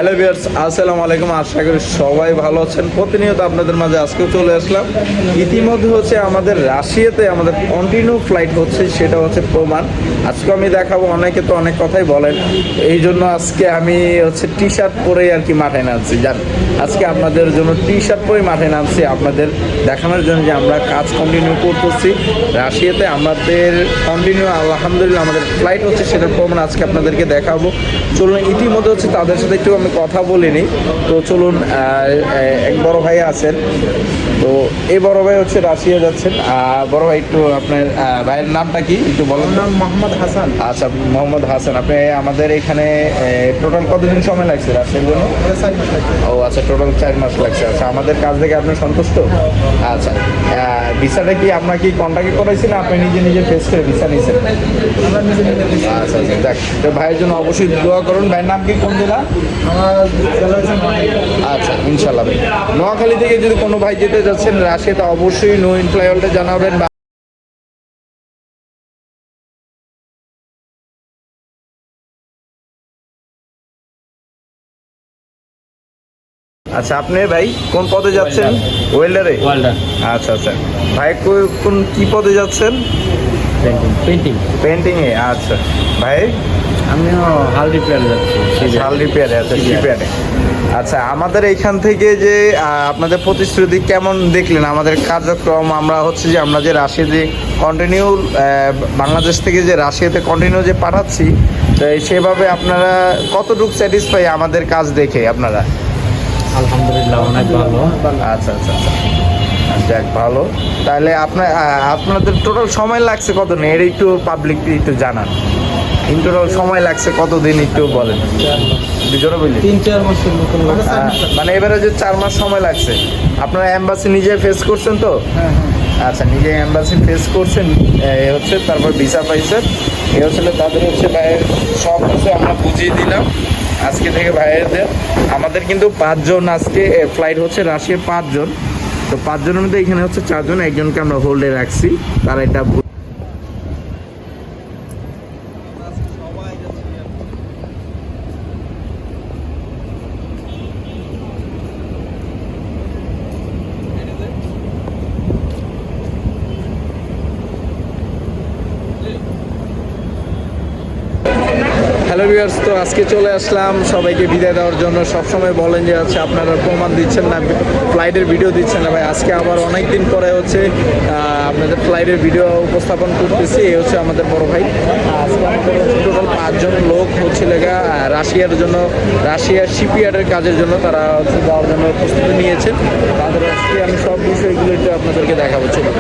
Hello viewers, আসসালামু আলাইকুম। আশা করি সবাই ভালো আছেন। প্রতিনিয়ত আপনাদের মাঝে আজকেও চলে আসলাম। ইতিমধ্যে হচ্ছে আমাদের রাশিয়াতে আমাদের কন্টিনিউ ফ্লাইট হচ্ছে, সেটা হচ্ছে প্রমাণ। আজকে আমি দেখাবো। অনেকে তো অনেক কথাই বলেন, এই জন্য আজকে আমি হচ্ছে টি শার্ট পরেই আর কি মাঠে নামছি। জান, আজকে আপনাদের জন্য টি শার্ট পরেই মাঠে নামছি, আপনাদের দেখানোর জন্য যে আমরা কাজ কন্টিনিউ করতেছি রাশিয়াতে। আমাদের কন্টিনিউ আলহামদুলিল্লাহ আমাদের ফ্লাইট হচ্ছে, সেটার প্রমাণ আজকে আপনাদেরকে দেখাবো। চলুন, ইতিমধ্যে হচ্ছে তাদের সাথে একটু আমি কথা বলিনি, তো চলুন। এক বড় ভাই আছেন, তো এই বড় ভাই হচ্ছে রাশিয়া যাচ্ছেন। বড় ভাই, একটু আপনার ভাইয়ের নামটা কি একটু বলেন। নাম মোহাম্মদ হাসান। আচ্ছা, মোহাম্মদ হাসান। আপনি আমাদের এখানে টোটাল কতদিন সময় লাগছে রাশিয়ার জন্য? 4 মাস লাগবে। ও আচ্ছা, টোটাল 4 মাস লাগছে। আচ্ছা, আমাদের কাজ দেখে আপনি সন্তুষ্ট? আচ্ছা, ভিসাটা কি আপনার কি কন্ট্যাক্ট করাইছেন, আপনি নিজে নিজে ফেস করে ভিসা নিয়েছেন? আমরা নিজে নিজে দিচ্ছি। আচ্ছা আচ্ছা, যাক, তো ভাইয়ের জন্য অবশ্যই দোয়া করুন। ভাইয়ের নাম কি, কোন জেলা? আমার জেলা হচ্ছে নোয়াখালী। আচ্ছা, ইনশাল্লাহ ভাই। নোয়াখালী থেকে যদি কোনো ভাই যেতে যাচ্ছেন রাশিয়াতে, অবশ্যই নো ইন ফ্লাইওভারটা জানাবেন। আচ্ছা, আপনি ভাই কোন পদে যাচ্ছেন? ওয়েল্ডারে। আচ্ছা আচ্ছা, ভাই কোন কি পদে যাচ্ছেন? পেন্টিং। পেন্টিং এ। আচ্ছা ভাই, আমিও হাল রিপেয়ার যাচ্ছি। শাল রিপেয়ারে। আচ্ছা, রিপেয়ারে। আচ্ছা, আমাদের এইখান থেকে যে আপনাদের প্রতিশ্রুতি কেমন দেখলেন, আমাদের কার্যক্রম? আমরা হচ্ছে যে আমরা যে রাশিয়া যে কন্টিনিউ বাংলাদেশ থেকে যে রাশিয়াতে কন্টিনিউ যে পাঠাচ্ছি, তো সেভাবে আপনারা কতটুকু স্যাটিসফাই আমাদের কাজ দেখে আপনারা? আলহামদুলিল্লাহ অনেক ভালো। আচ্ছা আচ্ছা আচ্ছা, যাক ভালো। তাহলে আপনাদের টোটাল সময় লাগছে কত দিন, এর একটু পাবলিকলি একটু জানান। ইন টোটাল সময় লাগছে কতদিন একটু বলেন, দুজনে বলি। 3-4 মাসের মতন লাগছে। মানে এবারে যে 4 মাস সময় লাগছে, আপনারা এম্বাসি নিজে ফেস করছেন তো? হ্যাঁ হ্যাঁ। আচ্ছা, নিজে এম্বাসি ফেস করছেন, এ হচ্ছে তারপর ভিসা পাইছেন। এ হচ্ছে তাদের হচ্ছে ভাইয়ের সব হচ্ছে আমরা বুঝিয়ে দিলাম আজকে থেকে ভাইয়েরদের। আমাদের কিন্তু 5 জন আজকে ফ্লাইট হচ্ছে রাশিয়া, 5 জন। তো 5 জনের মধ্যে এখানে হচ্ছে 4 জন, একজনকে আমরা হোল্ডে রাখছি, তারা এটা হ্যালো ভিউয়ার্স, তো আজকে চলে আসলাম সবাইকে বিদায় দেওয়ার জন্য। সবসময় বলেন যে হচ্ছে আপনারা প্রমাণ দিচ্ছেন না, ফ্লাইটের ভিডিও দিচ্ছেন না। ভাই, আজকে আবার অনেক দিন পরে হচ্ছে আপনাদের ফ্লাইটের ভিডিও উপস্থাপন করতেছি। এই হচ্ছে আমাদের বড় ভাই। আজকে আমাদের হচ্ছে টোটাল 5 জন লোক হচ্ছে লেগা রাশিয়ার জন্য, রাশিয়ার শিপইয়ার্ডের কাজের জন্য তারা হচ্ছে যাওয়ার জন্য প্রস্তুতি নিয়েছেন। তাদের আজকে আমি সব বিষয়গুলো একটু আপনাদেরকে দেখাবো। চলুন।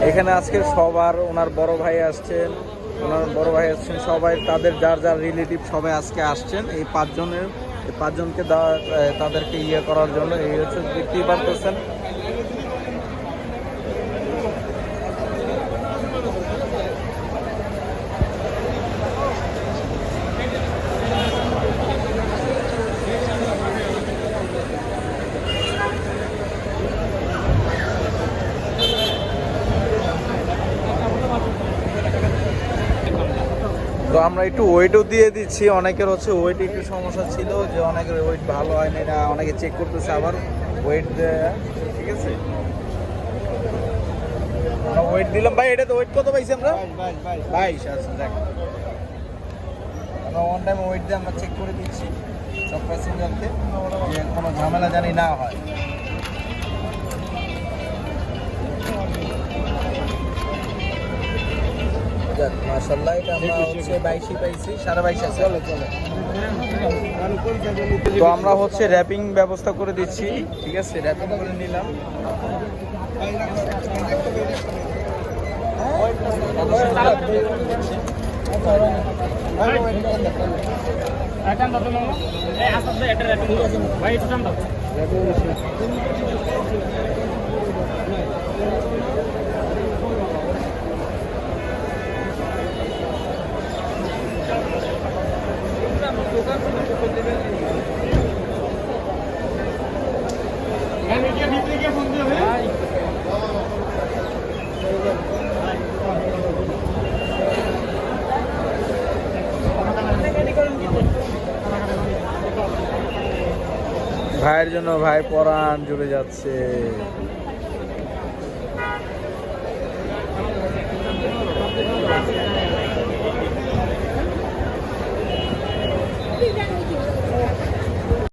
এখানে আজকে সবার ওনার বড় ভাই আসছেন, সবাই তাদের যার যার রিলেটিভ সবাই আজকে আসছেন। এই 5 জনের, এই 5 জনকে তাদেরকে ইয়ে করার জন্য। এই হচ্ছে দেখতেই পারতেছেন। তো আমরা একটু ওয়েটও দিয়ে দিচ্ছি। অনেকের হচ্ছে ওয়েট একটু সমস্যা ছিল, যে অনেকের ওয়েট ভালো হয়নি, না অনেকে চেক করতেছে আবার ওয়েট। ঠিক আছে, আমরা ওয়েট দিলাম। ভাই, এটা তো ওয়েট কত পাইছি আমরা? 22। আচ্ছা, দেখ, আমরা ওয়ান টাইম ওয়েট দিয়ে আমরা চেক করে দিচ্ছি সব প্যাসেঞ্জারকে, যে কোনো ঝামেলা জানি না হয়। মাশাআল্লাহ, এটা আমরা হচ্ছে 22 পাইছি, 22.5 আছে। চলে চলে। তো আমরা হচ্ছে র্যাপিং ব্যবস্থা করে দিচ্ছি, ঠিক আছে, র্যাপিং করে নিলাম। ভাইয়ের জন্য ভাই পরাণ জুড়ে যাচ্ছে।